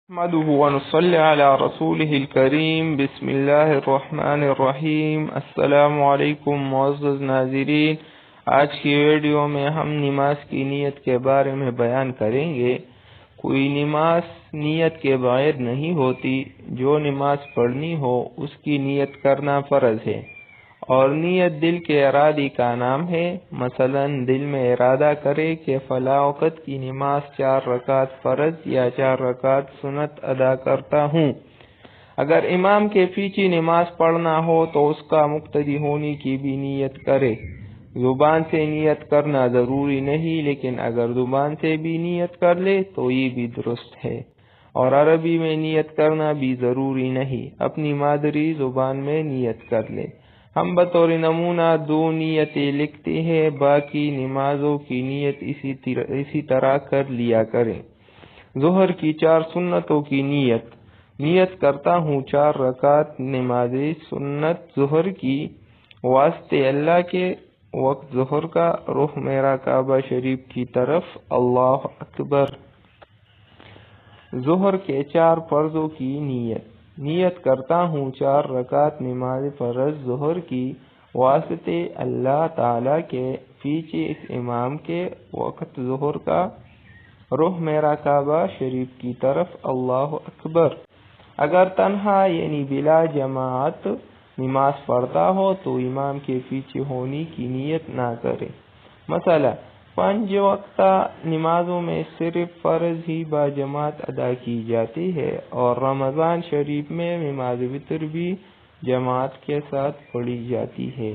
نحمده ونصلي على رسوله الكريم بسم الله الرحمن الرحیم۔ السلام علیکم معزز ناظرین، آج کی ویڈیو میں ہم نماز کی نیت کے بارے میں بیان کریں گے۔ کوئی نماز نیت کے بغیر نہیں ہوتی۔ جو نماز پڑھنی ہو اس کی نیت کرنا فرض ہے، اور نیت دل کے ارادے کا نام ہے۔ مثلا دل میں ارادہ کرے کہ فلاں وقت کی نماز 4 رکعت فرض یا 4 رکعت سنت ادا کرتا ہوں۔ اگر امام کے پیچھے نماز پڑھنا ہو تو اس کا مقتدی ہونے کی بھی نیت کرے۔ زبان سے نیت کرنا ضروری نہیں، لیکن اگر زبان سے بھی نیت کر لے تو یہ بھی درست ہے، اور عربی میں نیت کرنا بھی ضروری نہیں، اپنی مادری زبان میں نیت کر لے۔ ہم بطور نمونہ 2 نیتیں لکھتے ہیں، باقی نمازوں کی نیت اسی طرح کر لیا کریں۔ ظہر کی 4 سنتوں کی نیت کرتا ہوں 4 رکعت نماز سنت ظہر کی، واسطے اللہ کے، وقت ظہر کا، رخ میرا کعبہ شریف کی طرف، اللہ اکبر۔ ظہر کے 4 فرضوں کی نیت کرتا ہوں 4 رکعت نماز فرض ظہر کی، واسطے اللہ تعالی کے، پیچھے اس امام کے، وقت ظہر کا، رخ میرا کعبہ شریف کی طرف، اللہ اکبر۔ اگر تنہا یعنی بلا جماعت نماز پڑھتا ہو تو امام کے پیچھے ہونے کی نیت نہ کرے۔ مثلا 5 وقتہ نمازوں میں صرف فرض ہی با جماعت ادا کی جاتی ہے، اور رمضان شریف میں نماز وتر بھی جماعت کے ساتھ پڑھی جاتی ہے۔